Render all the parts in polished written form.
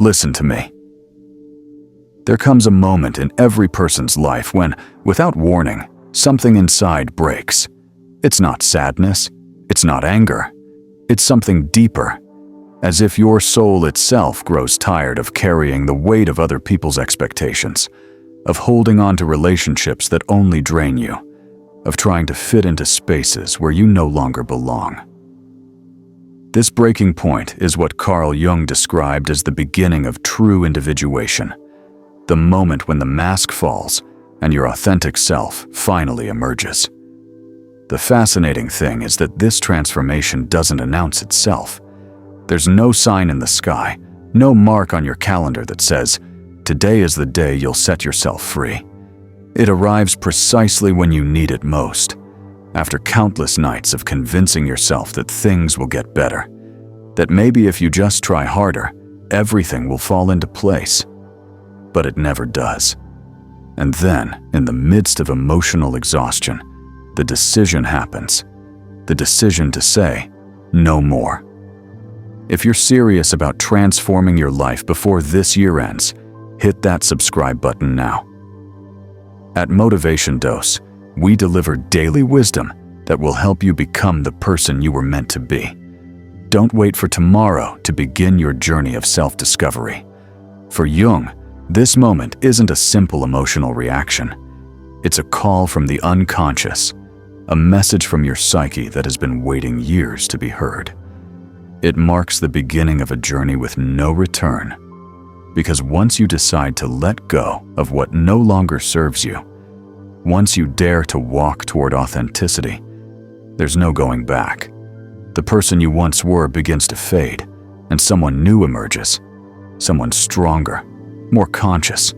Listen to me. There comes a moment in every person's life when, without warning, something inside breaks. It's not sadness, it's not anger, it's something deeper, as if your soul itself grows tired of carrying the weight of other people's expectations, of holding on to relationships that only drain you, of trying to fit into spaces where you no longer belong. This breaking point is what Carl Jung described as the beginning of true individuation, the moment when the mask falls and your authentic self finally emerges. The fascinating thing is that this transformation doesn't announce itself. There's no sign in the sky, no mark on your calendar that says, "Today is the day you'll set yourself free." It arrives precisely when you need it most, after countless nights of convincing yourself that things will get better, that maybe if you just try harder, everything will fall into place. But it never does. And then, in the midst of emotional exhaustion, the decision happens. The decision to say, no more. If you're serious about transforming your life before this year ends, hit that subscribe button now. At Motivation Dose, we deliver daily wisdom that will help you become the person you were meant to be. Don't wait for tomorrow to begin your journey of self-discovery. For Jung, this moment isn't a simple emotional reaction. It's a call from the unconscious, a message from your psyche that has been waiting years to be heard. It marks the beginning of a journey with no return, because once you decide to let go of what no longer serves you, once you dare to walk toward authenticity, there's no going back. The person you once were begins to fade, and someone new emerges, someone stronger, more conscious,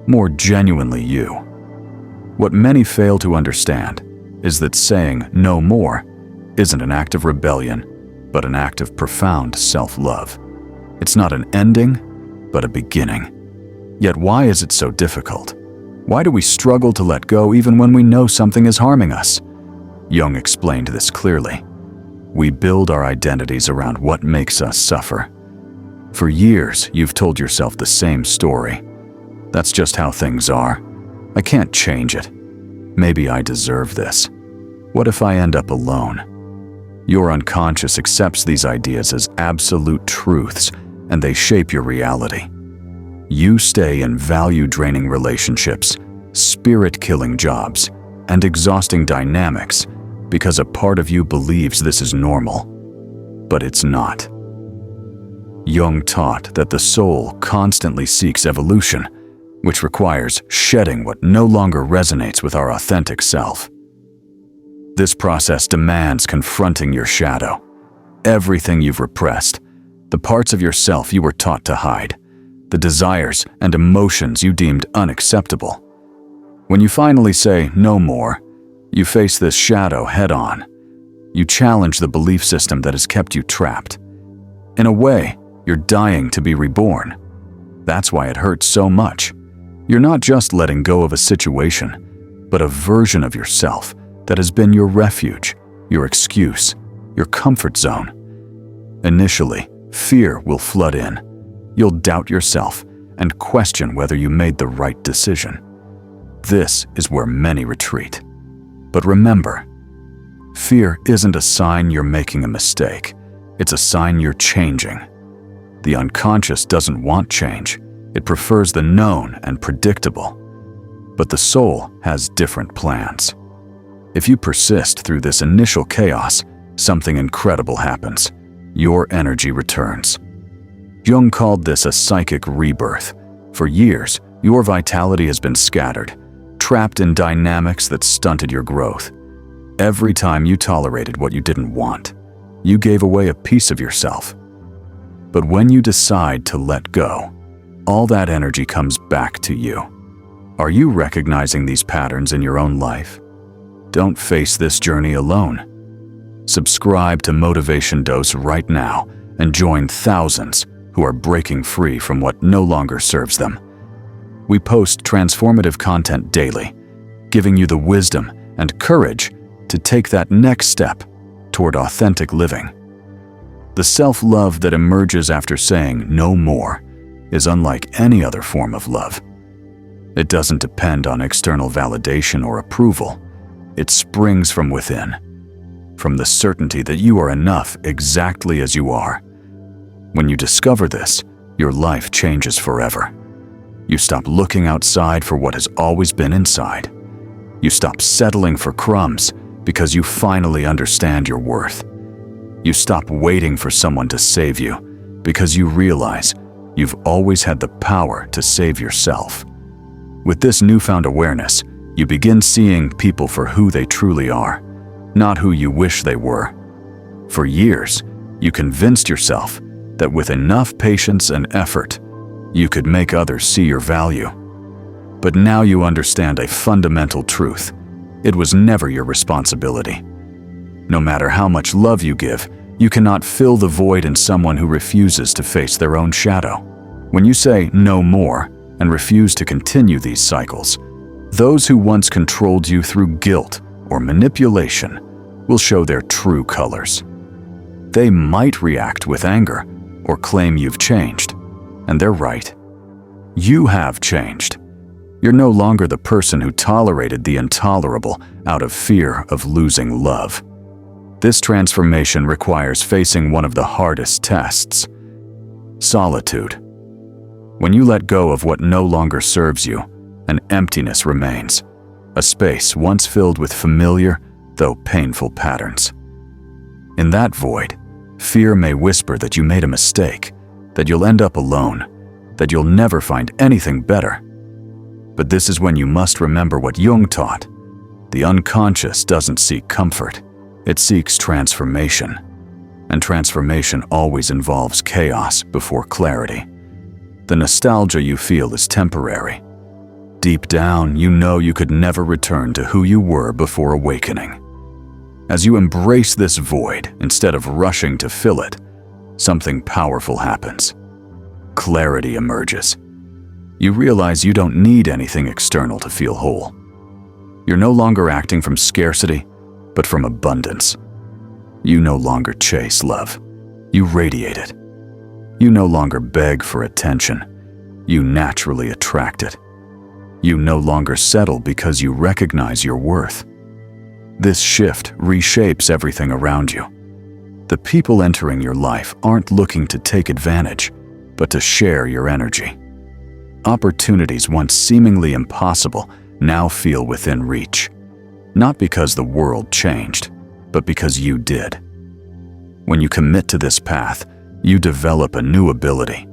more genuinely you. What many fail to understand is that saying no more isn't an act of rebellion, but an act of profound self-love. It's not an ending, but a beginning. Yet why is it so difficult? Why do we struggle to let go even when we know something is harming us? Jung explained this clearly. We build our identities around what makes us suffer. For years, you've told yourself the same story. That's just how things are. I can't change it. Maybe I deserve this. What if I end up alone? Your unconscious accepts these ideas as absolute truths, and they shape your reality. You stay in value-draining relationships, spirit-killing jobs, and exhausting dynamics because a part of you believes this is normal. But it's not. Jung taught that the soul constantly seeks evolution, which requires shedding what no longer resonates with our authentic self. This process demands confronting your shadow, everything you've repressed, the parts of yourself you were taught to hide, the desires and emotions you deemed unacceptable. When you finally say no more, you face this shadow head-on. You challenge the belief system that has kept you trapped. In a way, you're dying to be reborn. That's why it hurts so much. You're not just letting go of a situation, but a version of yourself that has been your refuge, your excuse, your comfort zone. Initially, fear will flood in. You'll doubt yourself and question whether you made the right decision. This is where many retreat. But remember, fear isn't a sign you're making a mistake. It's a sign you're changing. The unconscious doesn't want change. It prefers the known and predictable. But the soul has different plans. If you persist through this initial chaos, something incredible happens. Your energy returns. Jung called this a psychic rebirth. For years, your vitality has been scattered, trapped in dynamics that stunted your growth. Every time you tolerated what you didn't want, you gave away a piece of yourself. But when you decide to let go, all that energy comes back to you. Are you recognizing these patterns in your own life? Don't face this journey alone. Subscribe to Motivation Dose right now and join thousands who are breaking free from what no longer serves them. We post transformative content daily, giving you the wisdom and courage to take that next step toward authentic living. The self-love that emerges after saying no more is unlike any other form of love. It doesn't depend on external validation or approval. It springs from within, from the certainty that you are enough exactly as you are. When you discover this, your life changes forever. You stop looking outside for what has always been inside. You stop settling for crumbs because you finally understand your worth. You stop waiting for someone to save you because you realize you've always had the power to save yourself. With this newfound awareness, you begin seeing people for who they truly are, not who you wish they were. For years, you convinced yourself that with enough patience and effort, you could make others see your value. But now you understand a fundamental truth. It was never your responsibility. No matter how much love you give, you cannot fill the void in someone who refuses to face their own shadow. When you say no more and refuse to continue these cycles, those who once controlled you through guilt or manipulation will show their true colors. They might react with anger or claim you've changed, and they're right. You have changed. You're no longer the person who tolerated the intolerable out of fear of losing love. This transformation requires facing one of the hardest tests: solitude. When you let go of what no longer serves you, an emptiness remains, a space once filled with familiar, though painful patterns. In that void, fear may whisper that you made a mistake, that you'll end up alone, that you'll never find anything better. But this is when you must remember what Jung taught. The unconscious doesn't seek comfort, it seeks transformation. And transformation always involves chaos before clarity. The nostalgia you feel is temporary. Deep down, you know you could never return to who you were before awakening. As you embrace this void instead of rushing to fill it, something powerful happens. Clarity emerges. You realize you don't need anything external to feel whole. You're no longer acting from scarcity, but from abundance. You no longer chase love. You radiate it. You no longer beg for attention. You naturally attract it. You no longer settle because you recognize your worth. This shift reshapes everything around you. The people entering your life aren't looking to take advantage, but to share your energy. Opportunities once seemingly impossible now feel within reach, not because the world changed, but because you did. When you commit to this path, you develop a new ability: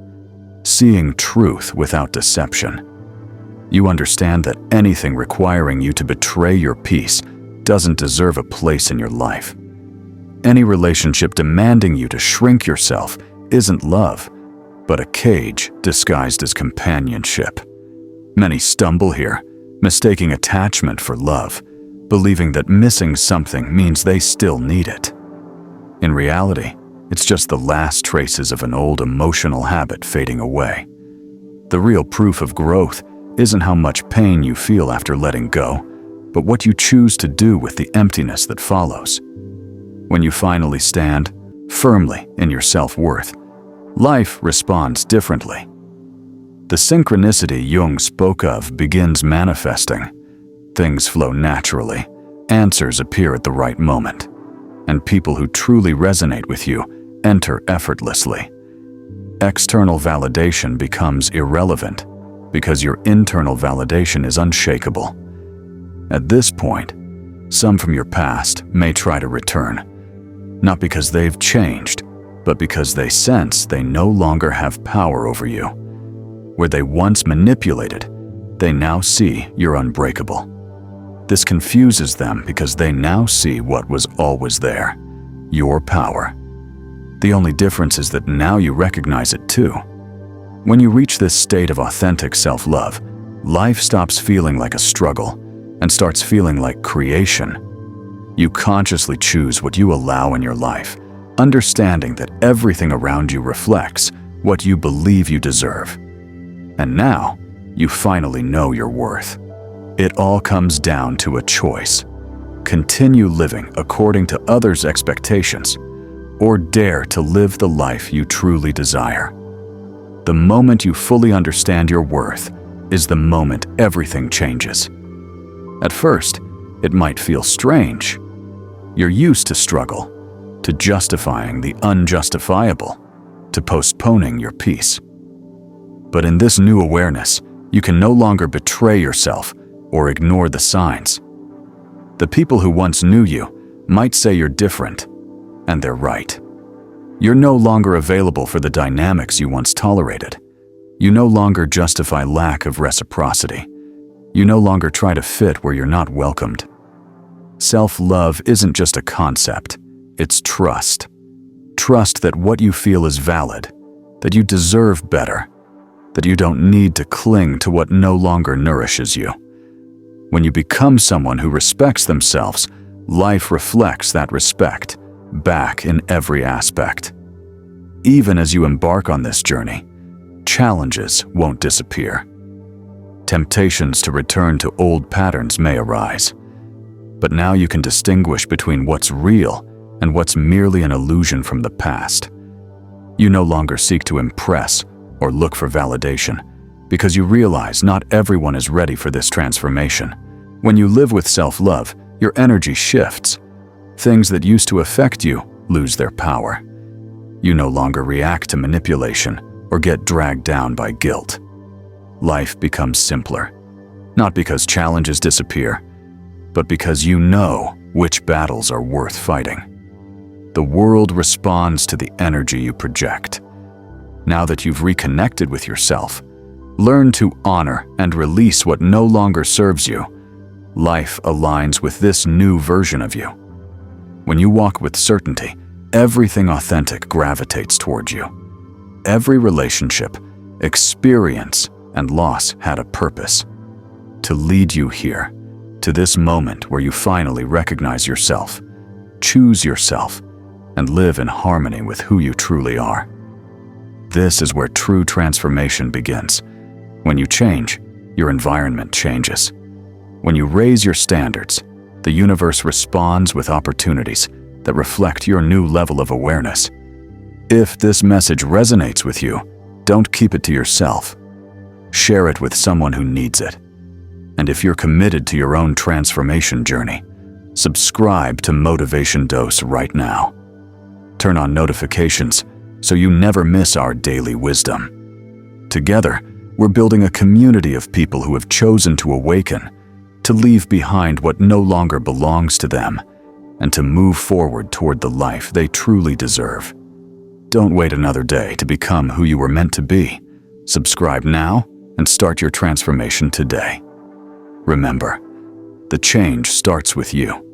seeing truth without deception. You understand that anything requiring you to betray your peace doesn't deserve a place in your life. Any relationship demanding you to shrink yourself isn't love, but a cage disguised as companionship. Many stumble here, mistaking attachment for love, believing that missing something means they still need it. In reality, it's just the last traces of an old emotional habit fading away. The real proof of growth isn't how much pain you feel after letting go, but what you choose to do with the emptiness that follows. When you finally stand firmly in your self-worth, life responds differently. The synchronicity Jung spoke of begins manifesting. Things flow naturally, answers appear at the right moment, and people who truly resonate with you enter effortlessly. External validation becomes irrelevant because your internal validation is unshakable. At this point, some from your past may try to return, not because they've changed, but because they sense they no longer have power over you. Where they once manipulated, they now see you're unbreakable. This confuses them because they now see what was always there: your power. The only difference is that now you recognize it too. When you reach this state of authentic self-love, life stops feeling like a struggle and starts feeling like creation. You consciously choose what you allow in your life, understanding that everything around you reflects what you believe you deserve. And now, you finally know your worth. It all comes down to a choice: continue living according to others' expectations, or dare to live the life you truly desire. The moment you fully understand your worth is the moment everything changes. At first, it might feel strange. You're used to struggle, to justifying the unjustifiable, to postponing your peace. But in this new awareness, you can no longer betray yourself or ignore the signs. The people who once knew you might say you're different, and they're right. You're no longer available for the dynamics you once tolerated. You no longer justify lack of reciprocity. You no longer try to fit where you're not welcomed. Self-love isn't just a concept, it's trust. Trust that what you feel is valid, that you deserve better, that you don't need to cling to what no longer nourishes you. When you become someone who respects themselves, life reflects that respect back in every aspect. Even as you embark on this journey, challenges won't disappear. Temptations to return to old patterns may arise, but now you can distinguish between what's real and what's merely an illusion from the past. You no longer seek to impress or look for validation, because you realize not everyone is ready for this transformation. When you live with self-love, your energy shifts. Things that used to affect you lose their power. You no longer react to manipulation or get dragged down by guilt. Life becomes simpler, not because challenges disappear, but because you know which battles are worth fighting. The world responds to the energy you project. Now that you've reconnected with yourself, learn to honor and release what no longer serves you. Life aligns with this new version of you. When you walk with certainty, everything authentic gravitates towards you. Every relationship, experience, and loss had a purpose: to lead you here, to this moment where you finally recognize yourself, choose yourself, and live in harmony with who you truly are. This is where true transformation begins. When you change, your environment changes. When you raise your standards, the universe responds with opportunities that reflect your new level of awareness. If this message resonates with you, don't keep it to yourself. Share it with someone who needs it. And if you're committed to your own transformation journey, subscribe to Motivation Dose right now. Turn on notifications so you never miss our daily wisdom. Together, we're building a community of people who have chosen to awaken, to leave behind what no longer belongs to them, and to move forward toward the life they truly deserve. Don't wait another day to become who you were meant to be. Subscribe now and start your transformation today. Remember, the change starts with you.